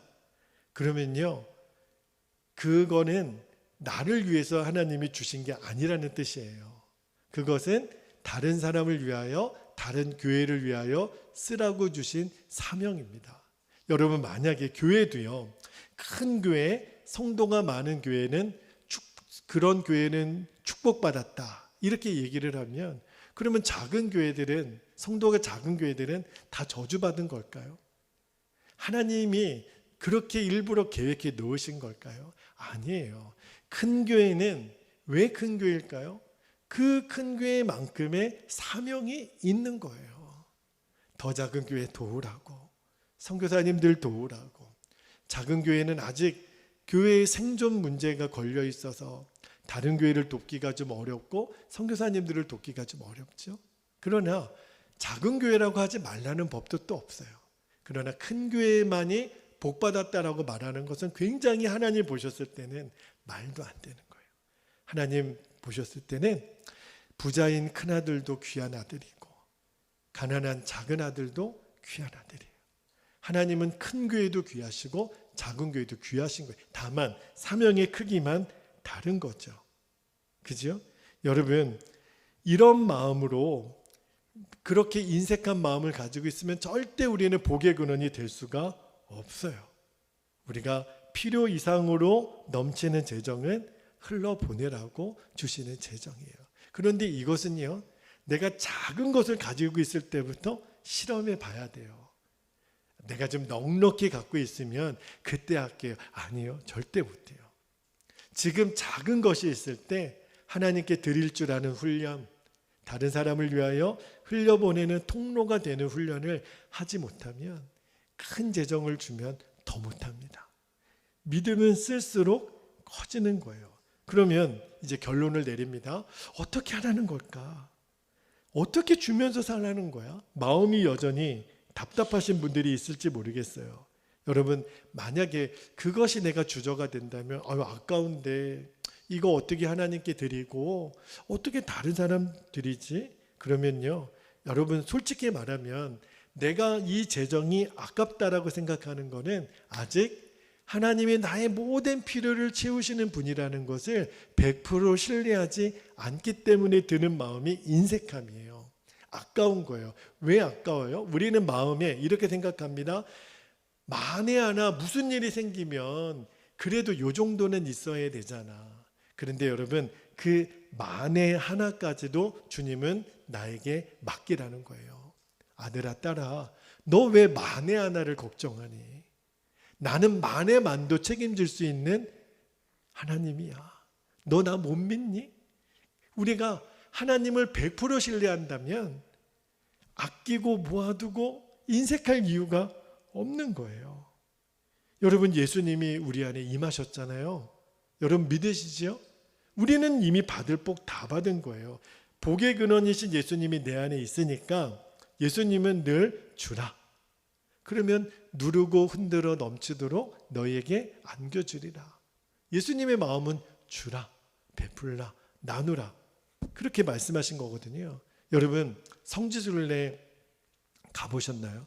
S1: 그러면요, 그거는 나를 위해서 하나님이 주신 게 아니라는 뜻이에요. 그것은 다른 사람을 위하여, 다른 교회를 위하여 쓰라고 주신 사명입니다. 여러분, 만약에 교회도요, 큰 교회, 성도가 많은 교회는 그런 교회는 축복받았다 이렇게 얘기를 하면, 그러면 작은 교회들은, 성도가 작은 교회들은 다 저주받은 걸까요? 하나님이 그렇게 일부러 계획해 놓으신 걸까요? 아니에요. 큰 교회는 왜 큰 교회일까요? 그 큰 교회만큼의 사명이 있는 거예요. 더 작은 교회 도우라고, 선교사님들 도우라고. 작은 교회는 아직 교회의 생존 문제가 걸려 있어서 다른 교회를 돕기가 좀 어렵고 선교사님들을 돕기가 좀 어렵죠. 그러나 작은 교회라고 하지 말라는 법도 또 없어요. 그러나 큰 교회만이 복받았다라고 말하는 것은 굉장히 하나님 보셨을 때는 말도 안 되는 거예요. 하나님 보셨을 때는 부자인 큰아들도 귀한 아들이고 가난한 작은 아들도 귀한 아들이에요. 하나님은 큰 교회도 귀하시고 작은 교회도 귀하신 거예요. 다만 사명의 크기만 다른 거죠. 그죠? 여러분, 이런 마음으로, 그렇게 인색한 마음을 가지고 있으면 절대 우리는 복의 근원이 될 수가 없어요. 우리가 필요 이상으로 넘치는 재정은 흘러보내라고 주시는 재정이에요. 그런데 이것은요, 내가 작은 것을 가지고 있을 때부터 실험해 봐야 돼요. 내가 좀 넉넉히 갖고 있으면 그때 할게요. 아니요, 절대 못해요. 지금 작은 것이 있을 때 하나님께 드릴 줄 아는 훈련, 다른 사람을 위하여 흘려보내는 통로가 되는 훈련을 하지 못하면 큰 재정을 주면 더 못합니다. 믿음은 쓸수록 커지는 거예요. 그러면 이제 결론을 내립니다. 어떻게 하라는 걸까? 어떻게 주면서 살라는 거야? 마음이 여전히 답답하신 분들이 있을지 모르겠어요. 여러분, 만약에 그것이 내가 주저가 된다면 아까운데 이거 어떻게 하나님께 드리고 어떻게 다른 사람 드리지? 그러면요, 여러분 솔직히 말하면 내가 이 재정이 아깝다라고 생각하는 거는 아직 하나님이 나의 모든 필요를 채우시는 분이라는 것을 100% 신뢰하지 않기 때문에 드는 마음이 인색함이에요. 아까운 거예요. 왜 아까워요? 우리는 마음에 이렇게 생각합니다. 만에 하나 무슨 일이 생기면 그래도 요 정도는 있어야 되잖아. 그런데 여러분, 그 만에 하나까지도 주님은 나에게 맡기라는 거예요. 아들아, 딸아, 너 왜 만에 하나를 걱정하니? 나는 만에 만도 책임질 수 있는 하나님이야. 너 나 못 믿니? 우리가 하나님을 100% 신뢰한다면 아끼고 모아두고 인색할 이유가 없는 거예요. 여러분, 예수님이 우리 안에 임하셨잖아요. 여러분 믿으시죠? 우리는 이미 받을 복 다 받은 거예요. 복의 근원이신 예수님이 내 안에 있으니까 예수님은 늘 주라. 그러면 누르고 흔들어 넘치도록 너희에게 안겨주리라. 예수님의 마음은 주라, 베풀라, 나누라, 그렇게 말씀하신 거거든요. 여러분, 성지순례 가보셨나요?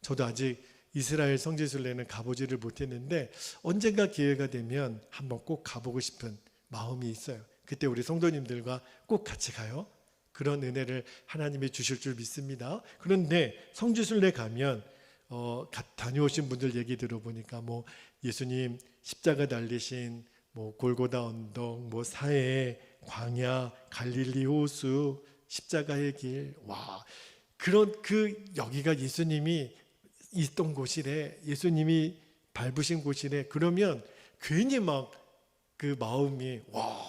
S1: 저도 아직 이스라엘 성지순례는 가보지를 못했는데 언젠가 기회가 되면 한번 꼭 가보고 싶은 마음이 있어요. 그때 우리 성도님들과 꼭 같이 가요. 그런 은혜를 하나님이 주실 줄 믿습니다. 그런데 성지순례 가면 다녀오신 분들 얘기 들어보니까 뭐 예수님 십자가 달리신 뭐 골고다 언덕, 뭐 사해, 광야, 갈릴리 호수, 십자가의 길, 와, 그런 여기가 예수님이 있던 곳이래, 예수님이 밟으신 곳이래. 그러면 괜히 막 그 마음이, 와,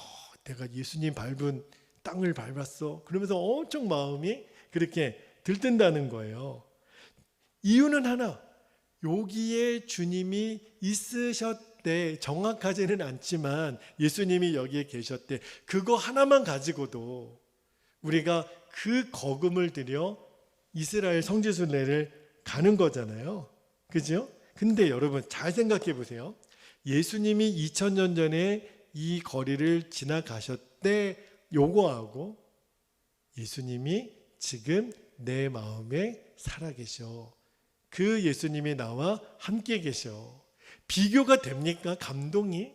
S1: 내가 예수님 밟은 땅을 밟았어. 그러면서 엄청 마음이 그렇게 들뜬다는 거예요. 이유는 하나, 여기에 주님이 있으셨대. 정확하지는 않지만 예수님이 여기에 계셨대. 그거 하나만 가지고도 우리가 그 거금을 들여 이스라엘 성지순례를 가는 거잖아요. 그죠? 근데 여러분 잘 생각해 보세요. 예수님이 2000년 전에 이 거리를 지나가셨대, 요거하고 예수님이 지금 내 마음에 살아계셔, 그 예수님이 나와 함께 계셔, 비교가 됩니까? 감동이?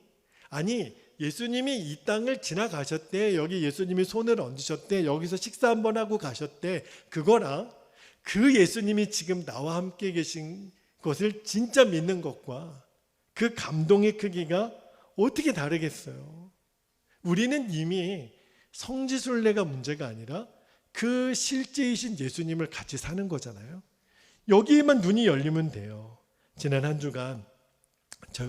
S1: 아니, 예수님이 이 땅을 지나가셨대, 여기 예수님이 손을 얹으셨대, 여기서 식사 한번 하고 가셨대, 그거랑 그 예수님이 지금 나와 함께 계신 것을 진짜 믿는 것과 그 감동의 크기가 어떻게 다르겠어요? 우리는 이미 성지순례가 문제가 아니라 그 실제이신 예수님을 같이 사는 거잖아요. 여기에만 눈이 열리면 돼요. 지난 한 주간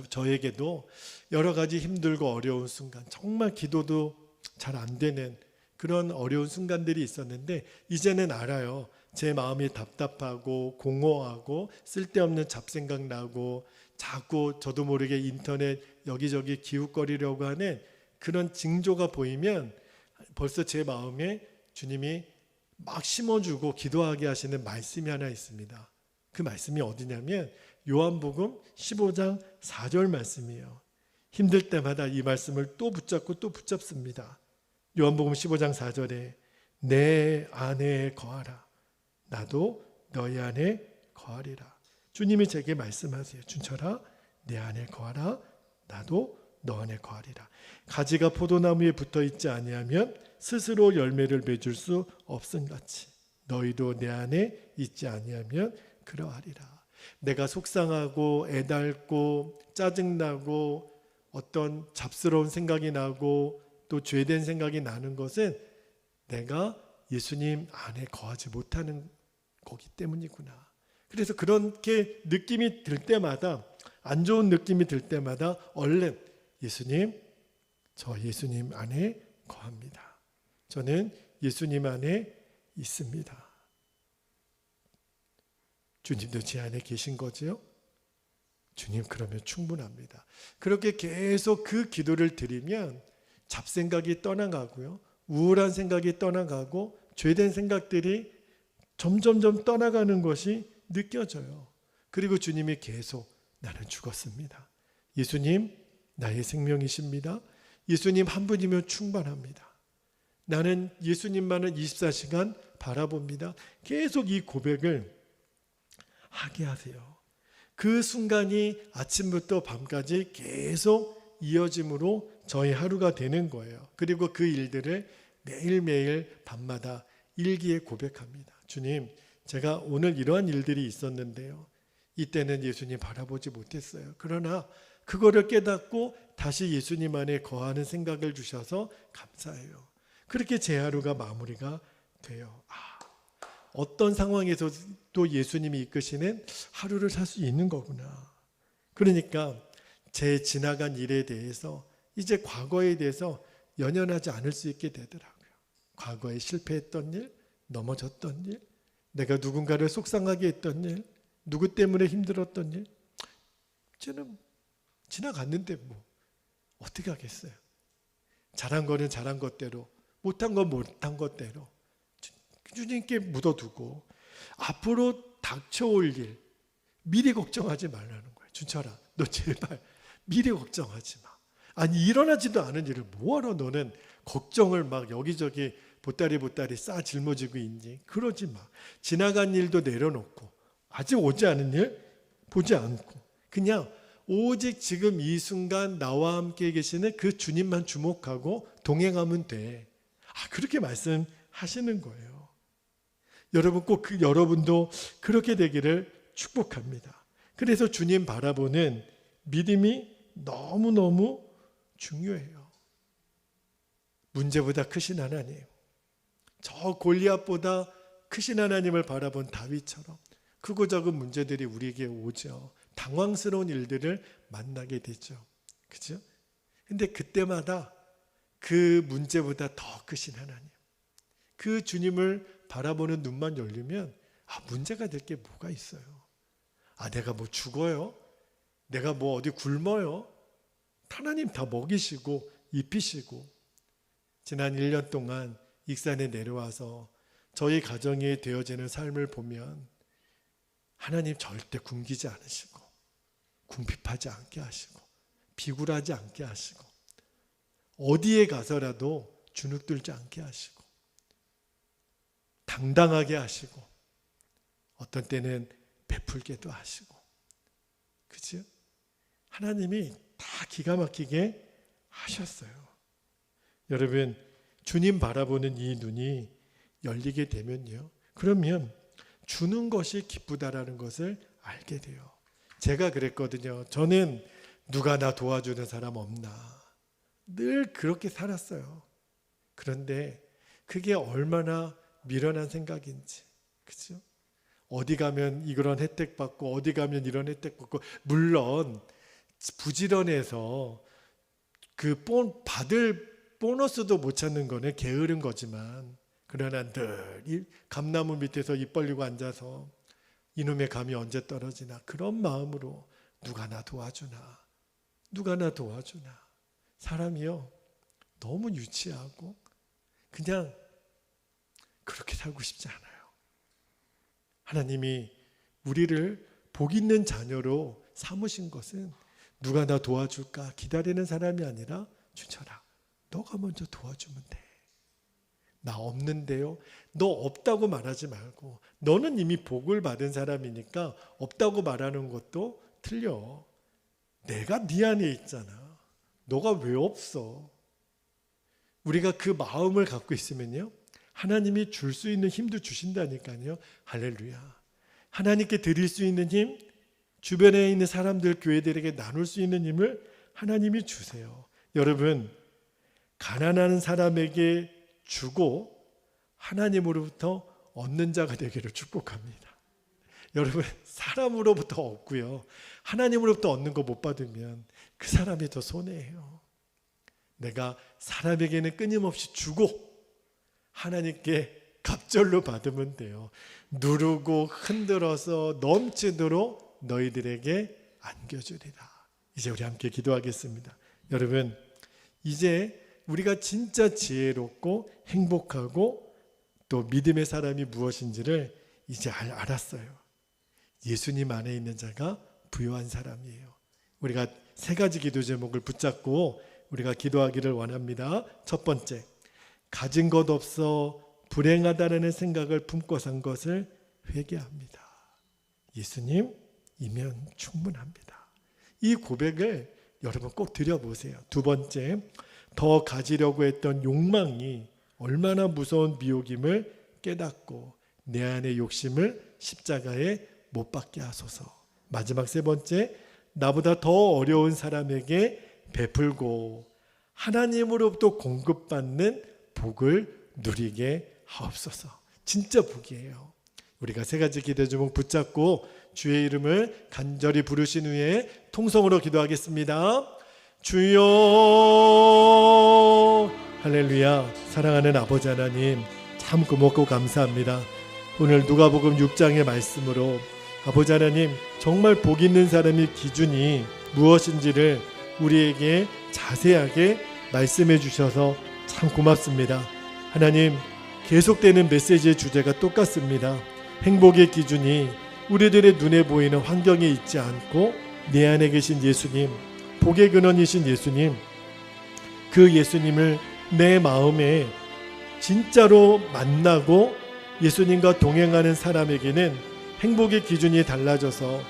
S1: 저에게도 여러 가지 힘들고 어려운 순간, 정말 기도도 잘 안 되는 그런 어려운 순간들이 있었는데 이제는 알아요. 제 마음이 답답하고 공허하고 쓸데없는 잡생각 나고 자꾸 저도 모르게 인터넷 여기저기 기웃거리려고 하는 그런 징조가 보이면 벌써 제 마음에 주님이 막 심어주고 기도하게 하시는 말씀이 하나 있습니다. 그 말씀이 어디냐면 요한복음 15장 4절 말씀이에요. 힘들 때마다 이 말씀을 또 붙잡고 또 붙잡습니다. 요한복음 15장 4절에 내 안에 거하라, 나도 너희 안에 거하리라. 주님이 제게 말씀하세요. 준철아, 내 안에 거하라, 나도 너 안에 거하리라. 가지가 포도나무에 붙어있지 아니하면 스스로 열매를 맺을 수 없음같이 너희도 내 안에 있지 아니하면 그러하리라. 내가 속상하고 애달고 짜증나고 어떤 잡스러운 생각이 나고 또 죄된 생각이 나는 것은 내가 예수님 안에 거하지 못하는 거기 때문이구나. 그래서 그렇게 느낌이 들 때마다, 안 좋은 느낌이 들 때마다 얼른 예수님, 저 예수님 안에 거합니다. 저는 예수님 안에 있습니다. 주님도 제 안에 계신 거죠? 주님, 그러면 충분합니다. 그렇게 계속 그 기도를 드리면 잡생각이 떠나가고요, 우울한 생각이 떠나가고 죄된 생각들이 점점점 떠나가는 것이 느껴져요. 그리고 주님이 계속 나는 죽었습니다. 예수님 나의 생명이십니다. 예수님 한 분이면 충분합니다. 나는 예수님만을 24시간 바라봅니다. 계속 이 고백을 하게 하세요. 그 순간이 아침부터 밤까지 계속 이어짐으로 저희 하루가 되는 거예요. 그리고 그 일들을 매일매일 밤마다 일기에 고백합니다. 주님, 제가 오늘 이러한 일들이 있었는데요, 이때는 예수님 바라보지 못했어요. 그러나 그거를 깨닫고 다시 예수님 안에 거하는 생각을 주셔서 감사해요. 그렇게 제 하루가 마무리가 돼요. 어떤 상황에서 또 예수님이 이끄시는 하루를 살 수 있는 거구나. 그러니까 제 지나간 일에 대해서, 이제 과거에 대해서 연연하지 않을 수 있게 되더라고요. 과거에 실패했던 일, 넘어졌던 일, 내가 누군가를 속상하게 했던 일, 누구 때문에 힘들었던 일, 이제는 지나갔는데 뭐 어떻게 하겠어요. 잘한 거는 잘한 것대로, 못한 건 못한 것대로 주님께 묻어두고 앞으로 닥쳐올 일 미리 걱정하지 말라는 거예요. 준철아, 너 제발 미리 걱정하지 마. 아니, 일어나지도 않은 일을 뭐하러 너는 걱정을 막 여기저기 보따리 싸 짊어지고 있니? 그러지 마. 지나간 일도 내려놓고 아직 오지 않은 일 보지 않고 그냥 오직 지금 이 순간 나와 함께 계시는 그 주님만 주목하고 동행하면 돼. 그렇게 말씀하시는 하시는 거예요. 여러분 꼭 여러분도 그렇게 되기를 축복합니다. 그래서 주님 바라보는 믿음이 너무너무 중요해요. 문제보다 크신 하나님, 저 골리앗보다 크신 하나님을 바라본 다윗처럼 크고 작은 문제들이 우리에게 오죠. 당황스러운 일들을 만나게 되죠. 그죠? 근데 그때마다 그 문제보다 더 크신 하나님, 그 주님을 바라보는 눈만 열리면 문제가 될 게 뭐가 있어요? 내가 뭐 죽어요? 내가 뭐 어디 굶어요? 하나님 다 먹이시고 입히시고. 지난 1년 동안 익산에 내려와서 저희 가정에 되어지는 삶을 보면 하나님 절대 굶기지 않으시고 궁핍하지 않게 하시고 비굴하지 않게 하시고 어디에 가서라도 주눅들지 않게 하시고 당당하게 하시고 어떤 때는 베풀게도 하시고. 그죠? 하나님이 다 기가 막히게 하셨어요. 여러분, 주님 바라보는 이 눈이 열리게 되면요, 그러면 주는 것이 기쁘다라는 것을 알게 돼요. 제가 그랬거든요. 저는 누가 나 도와주는 사람 없나 늘 그렇게 살았어요. 그런데 그게 얼마나 미련한 생각인지. 그죠? 어디 가면 이런 혜택 받고 어디 가면 이런 혜택 받고, 물론 부지런해서 그 받을 보너스도 못 찾는 거는 게으른 거지만, 그러나 늘 이 감나무 밑에서 입 벌리고 앉아서 이놈의 감이 언제 떨어지나 그런 마음으로 누가 나 도와주나 누가 나 도와주나. 사람이요 너무 유치하고 그냥 그렇게 살고 싶지 않아요. 하나님이 우리를 복 있는 자녀로 삼으신 것은 누가 나 도와줄까 기다리는 사람이 아니라, 주철아 너가 먼저 도와주면 돼. 나 없는데요. 너 없다고 말하지 말고, 너는 이미 복을 받은 사람이니까 없다고 말하는 것도 틀려. 내가 네 안에 있잖아. 너가 왜 없어? 우리가 그 마음을 갖고 있으면요, 하나님이 줄 수 있는 힘도 주신다니까요. 할렐루야. 하나님께 드릴 수 있는 힘, 주변에 있는 사람들, 교회들에게 나눌 수 있는 힘을 하나님이 주세요. 여러분, 가난한 사람에게 주고 하나님으로부터 얻는 자가 되기를 축복합니다. 여러분, 사람으로부터 얻고요, 하나님으로부터 얻는 거 못 받으면 그 사람이 더 손해예요. 내가 사람에게는 끊임없이 주고 하나님께 갑절로 받으면 돼요. 누르고 흔들어서 넘치도록 너희들에게 안겨주리라. 이제 우리 함께 기도하겠습니다. 여러분, 이제 우리가 진짜 지혜롭고 행복하고 또 믿음의 사람이 무엇인지를 이제 알았어요. 예수님 안에 있는 자가 부요한 사람이에요. 우리가 세 가지 기도 제목을 붙잡고 우리가 기도하기를 원합니다. 첫 번째, 가진 것 없어 불행하다는 생각을 품고 산 것을 회개합니다. 예수님이면 충분합니다. 이 고백을 여러분 꼭 드려보세요. 두 번째, 더 가지려고 했던 욕망이 얼마나 무서운 미혹임을 깨닫고 내 안의 욕심을 십자가에 못 박게 하소서. 마지막 세 번째, 나보다 더 어려운 사람에게 베풀고 하나님으로부터 공급받는 복을 누리게 하옵소서. 진짜 복이에요. 우리가 세 가지 기도 제목 붙잡고 주의 이름을 간절히 부르신 후에 통성으로 기도하겠습니다. 주여, 할렐루야. 사랑하는 아버지 하나님, 참 고맙고 감사합니다. 오늘 누가복음 6장의 말씀으로 아버지 하나님, 정말 복 있는 사람의 기준이 무엇인지를 우리에게 자세하게 말씀해 주셔서 참 고맙습니다. 하나님, 계속되는 메시지의 주제가 똑같습니다. 행복의 기준이 우리들의 눈에 보이는 환경에 있지 않고 내 안에 계신 예수님, 복의 근원이신 예수님, 그 예수님을 내 마음에 진짜로 만나고 예수님과 동행하는 사람에게는 행복의 기준이 달라져서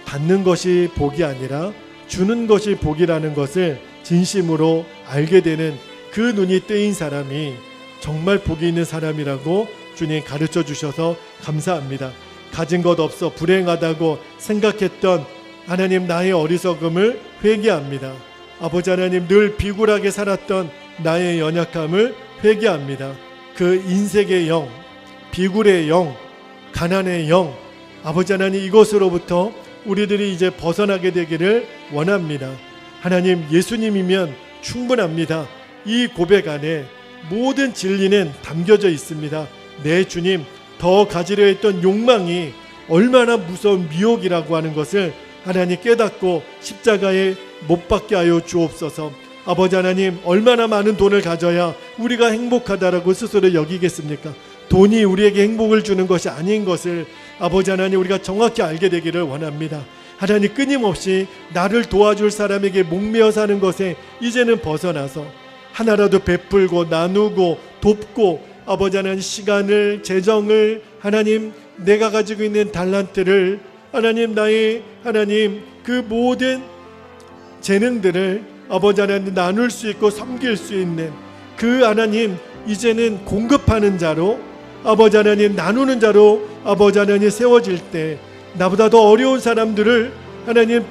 S1: 받는 것이 복이 아니라 주는 것이 복이라는 것을 진심으로 알게 되는 그 눈이 뜨인 사람이 정말 복이 있는 사람이라고 주님 가르쳐 주셔서 감사합니다. 가진 것 없어 불행하다고 생각했던 하나님 나의 어리석음을 회개합니다. 아버지 하나님, 늘 비굴하게 살았던 나의 연약함을 회개합니다. 그 인색의 영, 비굴의 영, 가난의 영, 아버지 하나님, 이것으로부터 우리들이 이제 벗어나게 되기를 원합니다. 하나님, 예수님이면 충분합니다. 이 고백 안에 모든 진리는 담겨져 있습니다. 내 주님, 더 가지려 했던 욕망이 얼마나 무서운 미혹이라고 하는 것을 하나님 깨닫고 십자가에 못 박게 하여 주옵소서. 아버지 하나님, 얼마나 많은 돈을 가져야 우리가 행복하다라고 스스로 여기겠습니까? 돈이 우리에게 행복을 주는 것이 아닌 것을 아버지 하나님, 우리가 정확히 알게 되기를 원합니다. 하나님, 끊임없이 나를 도와줄 사람에게 목매어 사는 것에 이제는 벗어나서 하나라도 베풀고 나누고 돕고, 아버지 하나님, 시간을, 재정을, 하나님, 내가 가지고 있는 달란트를, 하나님, 나의 하나님, 그 모든 재능들을 아버지 하나님 나눌 수 있고 섬길 수 있는 그 하나님, 이제는 공급하는 자로, 아버지 하나님, 나누는 자로 아버지 하나님 세워질 때, 나보다 더 어려운 사람들을 하나님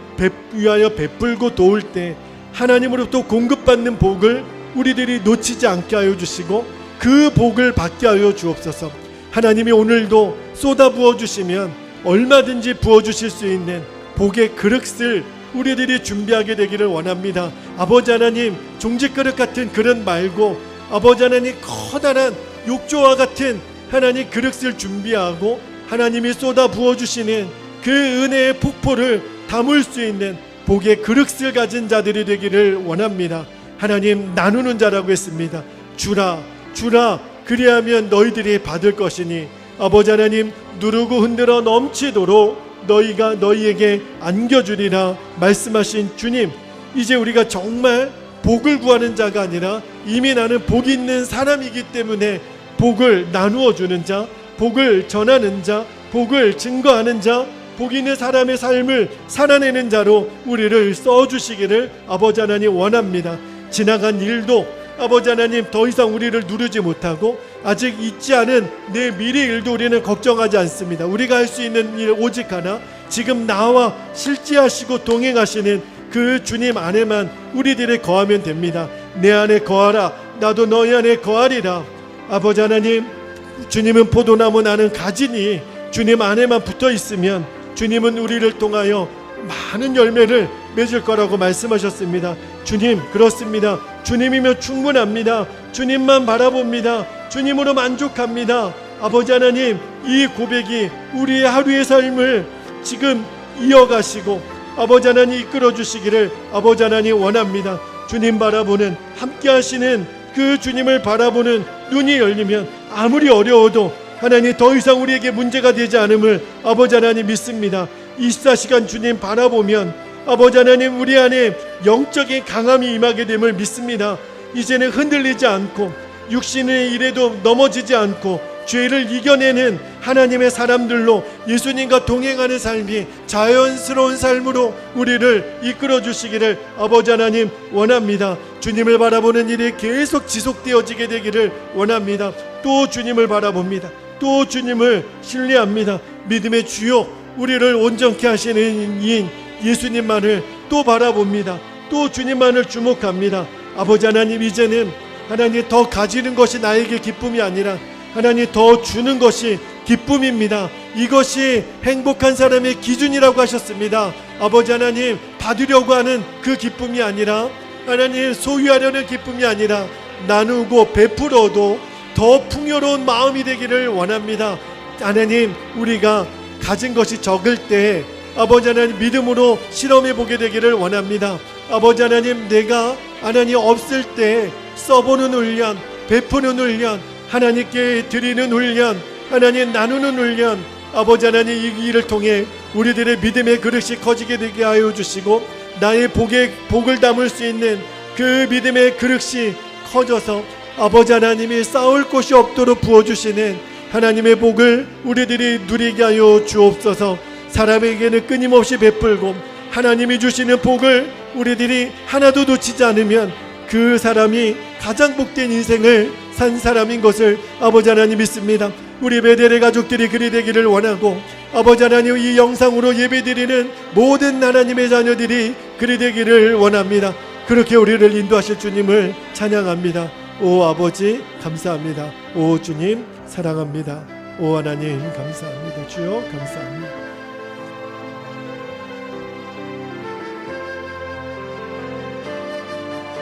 S1: 위하여 베풀고 도울 때 하나님으로부터 공급받는 복을 우리들이 놓치지 않게 하여 주시고 그 복을 받게 하여 주옵소서. 하나님이 오늘도 쏟아 부어 주시면 얼마든지 부어 주실 수 있는 복의 그릇을 우리들이 준비하게 되기를 원합니다. 아버지 하나님, 종지그릇 같은 그릇 말고 아버지 하나님, 커다란 욕조와 같은 하나님 그릇을 준비하고 하나님이 쏟아 부어주시는 그 은혜의 폭포를 담을 수 있는 복의 그릇을 가진 자들이 되기를 원합니다. 하나님, 나누는 자라고 했습니다. 주라 주라, 그리하면 너희들이 받을 것이니, 아버지 하나님, 누르고 흔들어 넘치도록 너희가 너희에게 안겨주리라 말씀하신 주님, 이제 우리가 정말 복을 구하는 자가 아니라 이미 나는 복이 있는 사람이기 때문에 복을 나누어 주는 자, 복을 전하는 자, 복을 증거하는 자, 복 있는 사람의 삶을 살아내는 자로 우리를 써주시기를 아버지 하나님 원합니다. 지나간 일도 아버지 하나님 더 이상 우리를 누르지 못하고 아직 있지 않은 내 미래 일도 우리는 걱정하지 않습니다. 우리가 할 수 있는 일 오직 하나, 지금 나와 실제하시고 동행하시는 그 주님 안에만 우리들이 거하면 됩니다. 내 안에 거하라, 나도 너희 안에 거하리라. 아버지 하나님, 주님은 포도나무, 나는 가지니 주님 안에만 붙어 있으면 주님은 우리를 통하여 많은 열매를 맺을 거라고 말씀하셨습니다. 주님, 그렇습니다. 주님이면 충분합니다. 주님만 바라봅니다. 주님으로 만족합니다. 아버지 하나님, 이 고백이 우리의 하루의 삶을 지금 이어가시고 아버지 하나님 이끌어 주시기를 아버지 하나님 원합니다. 주님 바라보는, 함께 하시는 그 주님을 바라보는 눈이 열리면 아무리 어려워도 하나님 더 이상 우리에게 문제가 되지 않음을 아버지 하나님 믿습니다. 24시간 주님 바라보면 아버지 하나님 우리 안에 영적인 강함이 임하게 됨을 믿습니다. 이제는 흔들리지 않고 육신의 일에도 넘어지지 않고 죄를 이겨내는 하나님의 사람들로 예수님과 동행하는 삶이 자연스러운 삶으로 우리를 이끌어 주시기를 아버지 하나님 원합니다. 주님을 바라보는 일이 계속 지속되어지게 되기를 원합니다. 또 주님을 바라봅니다. 또 주님을 신뢰합니다. 믿음의 주요, 우리를 온전케 하시는 이인 예수님만을 또 바라봅니다. 또 주님만을 주목합니다. 아버지 하나님, 이제는 하나님 더 가지는 것이 나에게 기쁨이 아니라 하나님 더 주는 것이 기쁨입니다. 이것이 행복한 사람의 기준이라고 하셨습니다. 아버지 하나님, 받으려고 하는 그 기쁨이 아니라, 하나님 소유하려는 기쁨이 아니라 나누고 베풀어도 더 풍요로운 마음이 되기를 원합니다. 하나님, 우리가 가진 것이 적을 때 아버지 하나님 믿음으로 실험해 보게 되기를 원합니다. 아버지 하나님, 내가 하나님 없을 때 써보는 훈련, 베푸는 훈련, 하나님께 드리는 훈련, 하나님 나누는 훈련, 아버지 하나님 이 일을 통해 우리들의 믿음의 그릇이 커지게 되게 하여 주시고 나의 복을 담을 수 있는 그 믿음의 그릇이 커져서 아버지 하나님이 쌓을 곳이 없도록 부어주시는 하나님의 복을 우리들이 누리게 하여 주옵소서. 사람에게는 끊임없이 베풀고 하나님이 주시는 복을 우리들이 하나도 놓치지 않으면 그 사람이 가장 복된 인생을 산 사람인 것을 아버지 하나님 믿습니다. 우리 베델의 가족들이 그리 되기를 원하고 아버지 하나님 이 영상으로 예배드리는 모든 하나님의 자녀들이 그리 되기를 원합니다. 그렇게 우리를 인도하실 주님을 찬양합니다. 오 아버지 감사합니다. 오 주님 사랑합니다. 오 하나님 감사합니다. 주여 감사합니다.